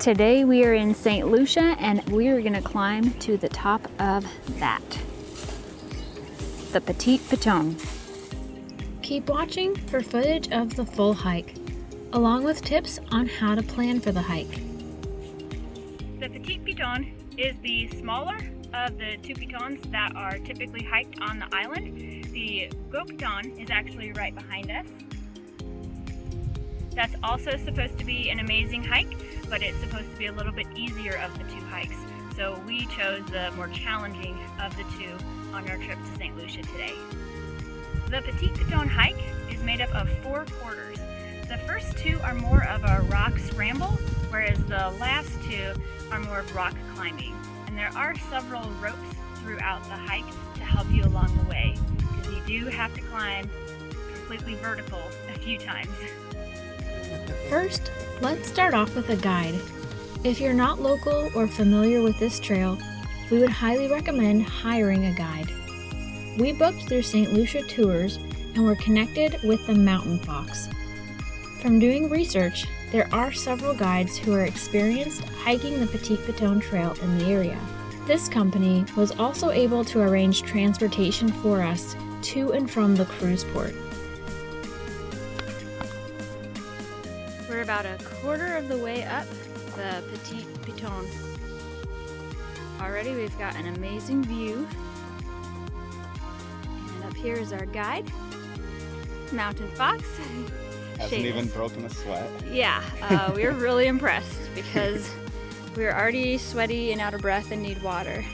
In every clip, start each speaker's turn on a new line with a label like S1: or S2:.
S1: Today we are in St. Lucia and we are going to climb to the top of that, the Petit Piton.
S2: Keep watching for footage of the full hike, along with tips on how to plan for the hike.
S1: The Petit Piton is the smaller of the two pitons that are typically hiked on the island. The Gros Piton is actually right behind us. That's also supposed to be an amazing hike, but it's supposed to be a little bit easier of the two hikes. So we chose the more challenging of the two on our trip to St. Lucia today. The Petit Piton hike is made up of 4 quarters. The first 2 are more of a rock scramble, whereas the last 2 are more of rock climbing. And there are several ropes throughout the hike to help you along the way, because you do have to climb completely vertical a few times.
S2: First, let's start off with a guide. If you're not local or familiar with this trail, we would highly recommend hiring a guide. We booked through St. Lucia Tours and were connected with the Mountain Fox. From doing research, there are several guides who are experienced hiking the Petit Piton trail in the area. This company was also able to arrange transportation for us to and from the cruise port.
S1: We're about a quarter of the way up the Petit Piton. Already we've got an amazing view. And up here is our guide, Mountain Fox.
S3: Hasn't even broken a sweat.
S1: Yeah, we were really impressed because we were already sweaty and out of breath and need water.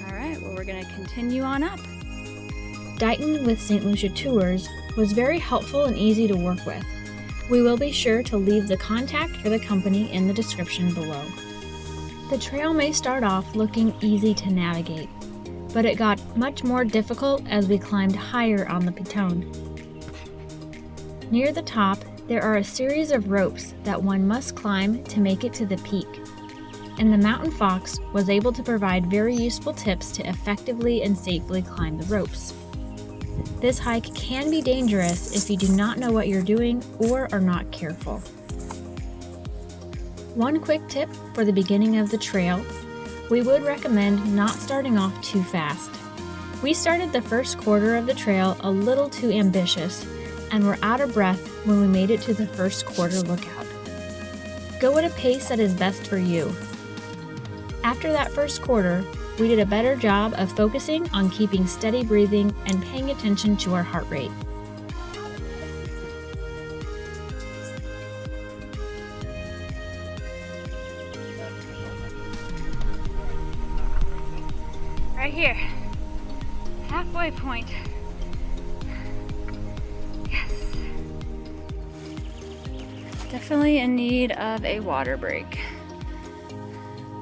S1: All right, well, we're gonna continue on up.
S2: Dighton with St. Lucia Tours was very helpful and easy to work with. We will be sure to leave the contact for the company in the description below. The trail may start off looking easy to navigate, but it got much more difficult as we climbed higher on the Piton. Near the top, there are a series of ropes that one must climb to make it to the peak, and the Mountain Fox was able to provide very useful tips to effectively and safely climb the ropes. This hike can be dangerous if you do not know what you're doing or are not careful. One quick tip for the beginning of the trail, we would recommend not starting off too fast. We started the first quarter of the trail a little too ambitious and were out of breath when we made it to the first quarter lookout. Go at a pace that is best for you. After that first quarter, we did a better job of focusing on keeping steady breathing and paying attention to our heart rate.
S1: Right here, halfway point. Yes. Definitely in need of a water break.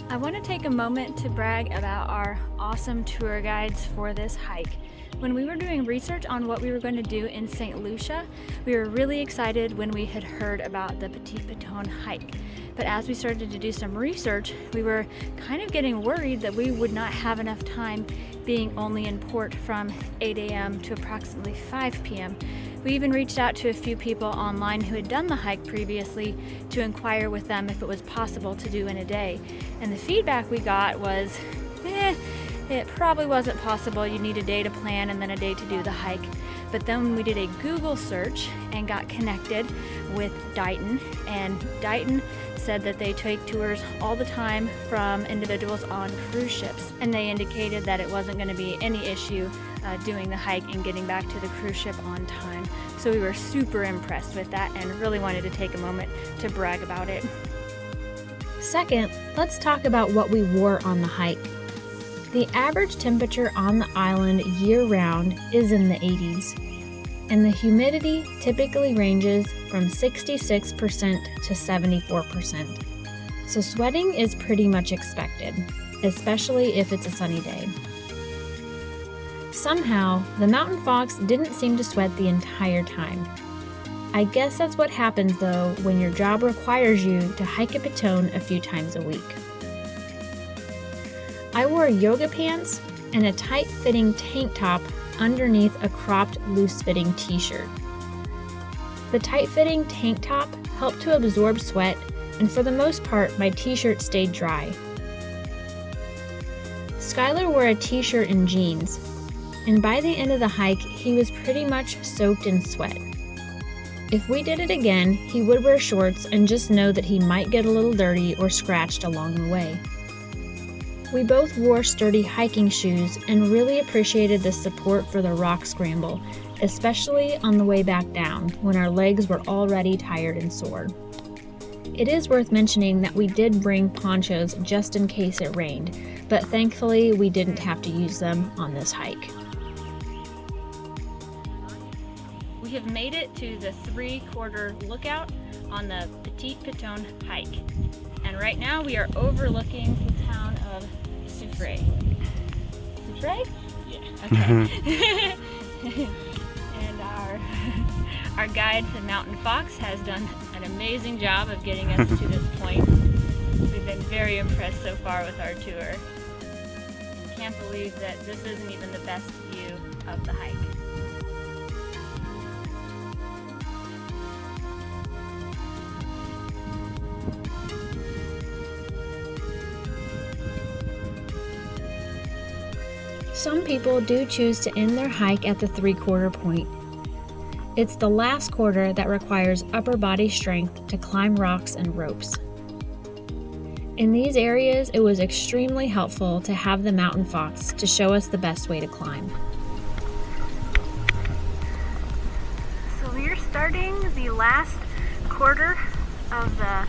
S1: I want to take a moment to brag about our awesome tour guides for this hike. When we were doing research on what we were going to do in St. Lucia, we were really excited when we had heard about the Petit Piton hike. But as we started to do some research, we were kind of getting worried that we would not have enough time being only in port from 8 a.m. to approximately 5 p.m. We even reached out to a few people online who had done the hike previously to inquire with them if it was possible to do in a day. And the feedback we got was, it probably wasn't possible. You need a day to plan and then a day to do the hike. But then we did a Google search and got connected with Dighton, and Dighton said that they take tours all the time from individuals on cruise ships, and they indicated that it wasn't going to be any issue doing the hike and getting back to the cruise ship on time. So we were super impressed with that and really wanted to take a moment to brag about it.
S2: Second, let's talk about what we wore on the hike. The average temperature on the island year-round is in the 80s, and the humidity typically ranges from 66% to 74%. So sweating is pretty much expected, especially if it's a sunny day. Somehow, the Mountain Fox didn't seem to sweat the entire time. I guess that's what happens though when your job requires you to hike a Piton a few times a week. I wore yoga pants and a tight-fitting tank top underneath a cropped, loose-fitting t-shirt. The tight-fitting tank top helped to absorb sweat and for the most part, my t-shirt stayed dry. Skylar wore a t-shirt and jeans, and by the end of the hike, he was pretty much soaked in sweat. If we did it again, he would wear shorts and just know that he might get a little dirty or scratched along the way. We both wore sturdy hiking shoes and really appreciated the support for the rock scramble, especially on the way back down when our legs were already tired and sore. It is worth mentioning that we did bring ponchos just in case it rained, but thankfully we didn't have to use them on this hike.
S1: We have made it to the 3/4 lookout on the Petit Piton hike. And right now we are overlooking the town of Soufrière. Soufrière? Yeah. Okay. And our guide, the Mountain Fox, has done an amazing job of getting us to this point. We've been very impressed so far with our tour. Can't believe that this isn't even the best view of the hike.
S2: Some people do choose to end their hike at the 3/4 point. It's the last quarter that requires upper body strength to climb rocks and ropes. In these areas, it was extremely helpful to have the Mountain Fox to show us the best way to climb.
S1: So we are starting the last quarter of the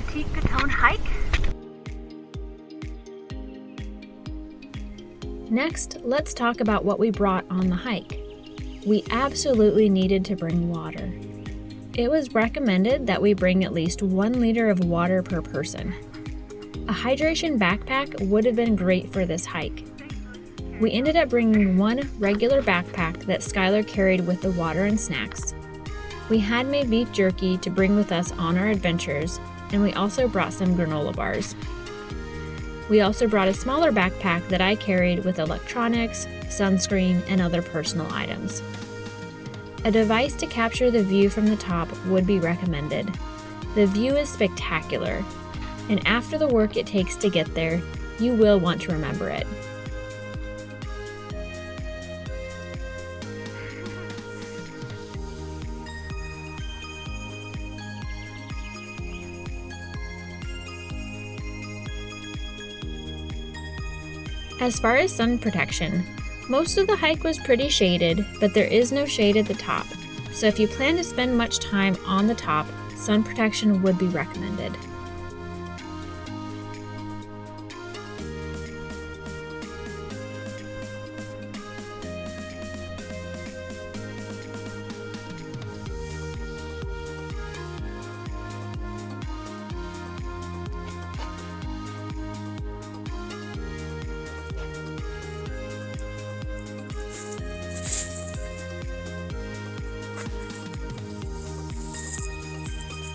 S1: Petit Piton hike.
S2: Next, let's talk about what we brought on the hike. We absolutely needed to bring water. It was recommended that we bring at least 1 liter of water per person. A hydration backpack would have been great for this hike. We ended up bringing one regular backpack that Skylar carried with the water and snacks. We had made beef jerky to bring with us on our adventures, and we also brought some granola bars. We also brought a smaller backpack that I carried with electronics, sunscreen, and other personal items. A device to capture the view from the top would be recommended. The view is spectacular, and after the work it takes to get there, you will want to remember it. As far as sun protection, most of the hike was pretty shaded, but there is no shade at the top, so if you plan to spend much time on the top, sun protection would be recommended.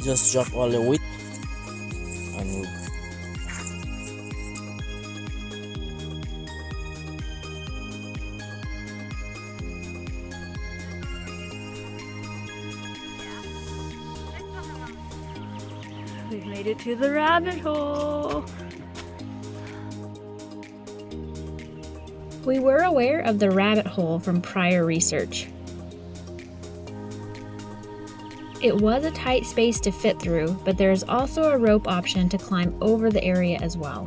S4: Just drop all the weight and move.
S1: We've made it to the rabbit hole.
S2: We were aware of the rabbit hole from prior research. It was a tight space to fit through, but there is also a rope option to climb over the area as well.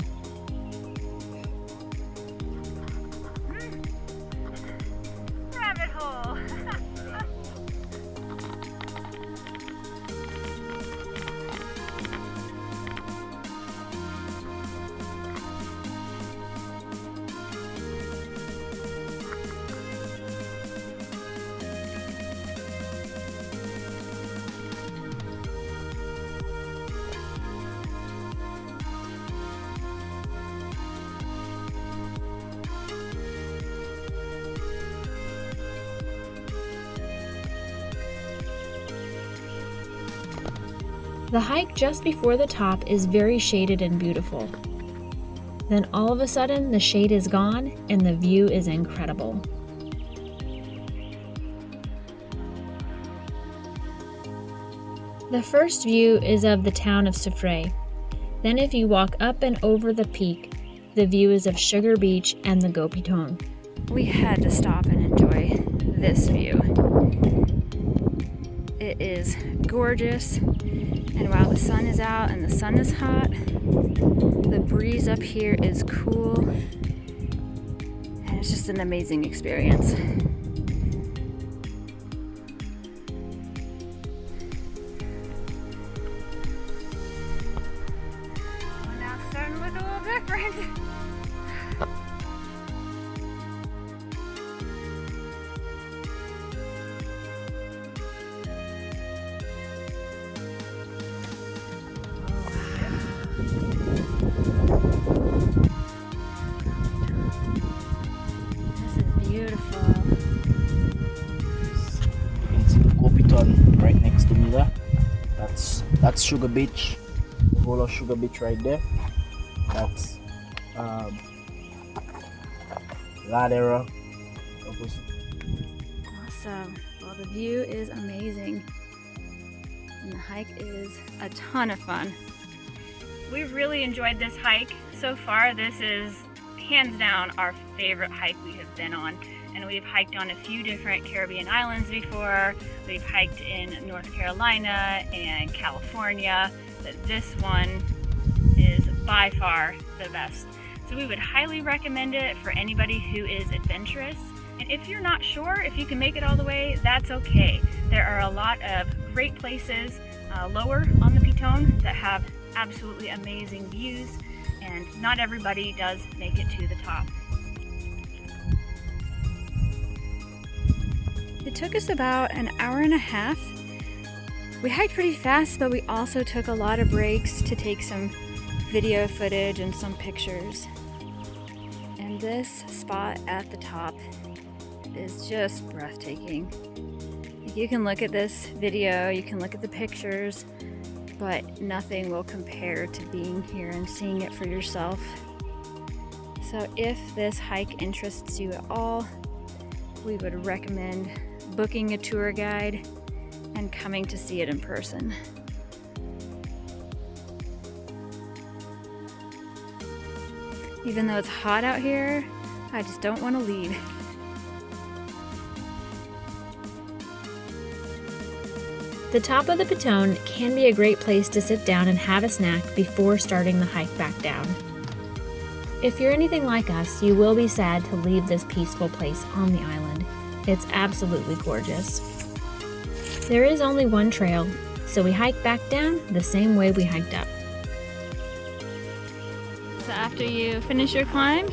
S1: Rabbit hole.
S2: The hike just before the top is very shaded and beautiful. Then all of a sudden, the shade is gone and the view is incredible. The first view is of the town of Soufrière. Then if you walk up and over the peak, the view is of Sugar Beach and the Gros Piton.
S1: We had to stop and enjoy this view. It is gorgeous, and while the sun is out and the sun is hot, the breeze up here is cool, and it's just an amazing experience. We're now starting to look a little different. This is beautiful.
S4: You can see Gros Piton right next to me there. That's Sugar Beach. The whole of Sugar Beach right there. That's Ladera.
S1: Awesome. Well, the view is amazing, and the hike is a ton of fun. We've really enjoyed this hike. So far, this is hands down our favorite hike we have been on. And we've hiked on a few different Caribbean islands before. We've hiked in North Carolina and California, but this one is by far the best. So we would highly recommend it for anybody who is adventurous. And if you're not sure if you can make it all the way, that's okay. There are a lot of great places lower on the Piton that have absolutely amazing views, and not everybody does make it to the top. It took us about an hour and a half. We hiked pretty fast, but we also took a lot of breaks to take some video footage and some pictures. And this spot at the top is just breathtaking. You can look at this video, you can look at the pictures, but nothing will compare to being here and seeing it for yourself. So if this hike interests you at all, we would recommend booking a tour guide and coming to see it in person. Even though it's hot out here, I just don't want to leave.
S2: The top of the Piton can be a great place to sit down and have a snack before starting the hike back down. If you're anything like us, you will be sad to leave this peaceful place on the island. It's absolutely gorgeous. There is only one trail, so we hike back down the same way we hiked up.
S1: So after you finish your climb,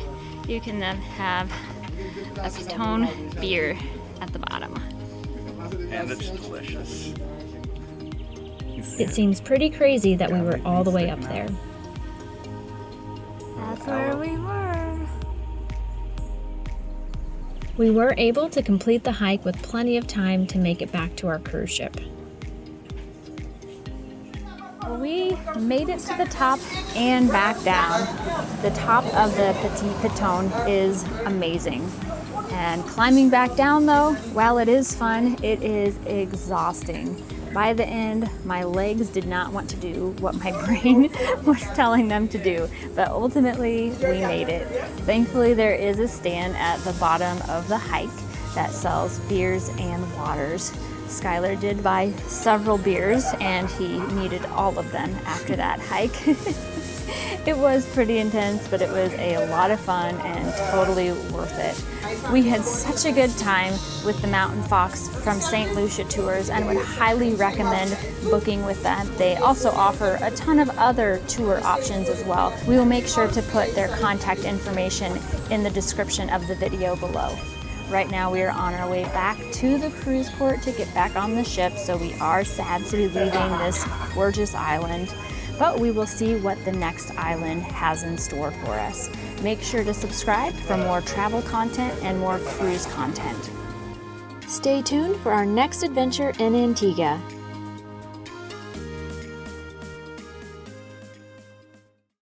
S1: you can then have a Piton Beer at the bottom.
S3: And it's delicious.
S2: It seems pretty crazy that we were all the way up there.
S1: That's where we were.
S2: We were able to complete the hike with plenty of time to make it back to our cruise ship.
S1: We made it to the top and back down. The top of the Petit Piton is amazing. And climbing back down though, while it is fun, it is exhausting. By the end, my legs did not want to do what my brain was telling them to do, but ultimately we made it. Thankfully, there is a stand at the bottom of the hike that sells beers and waters. Skylar did buy several beers and he needed all of them after that hike. It was pretty intense, but it was a lot of fun and totally worth it. We had such a good time with the Mountain Fox from St. Lucia Tours and would highly recommend booking with them. They also offer a ton of other tour options as well. We will make sure to put their contact information in the description of the video below. Right now we are on our way back to the cruise port to get back on the ship, so we are sad to be leaving this gorgeous island. But we will see what the next island has in store for us. Make sure to subscribe for more travel content and more cruise content.
S2: Stay tuned for our next adventure in Antigua.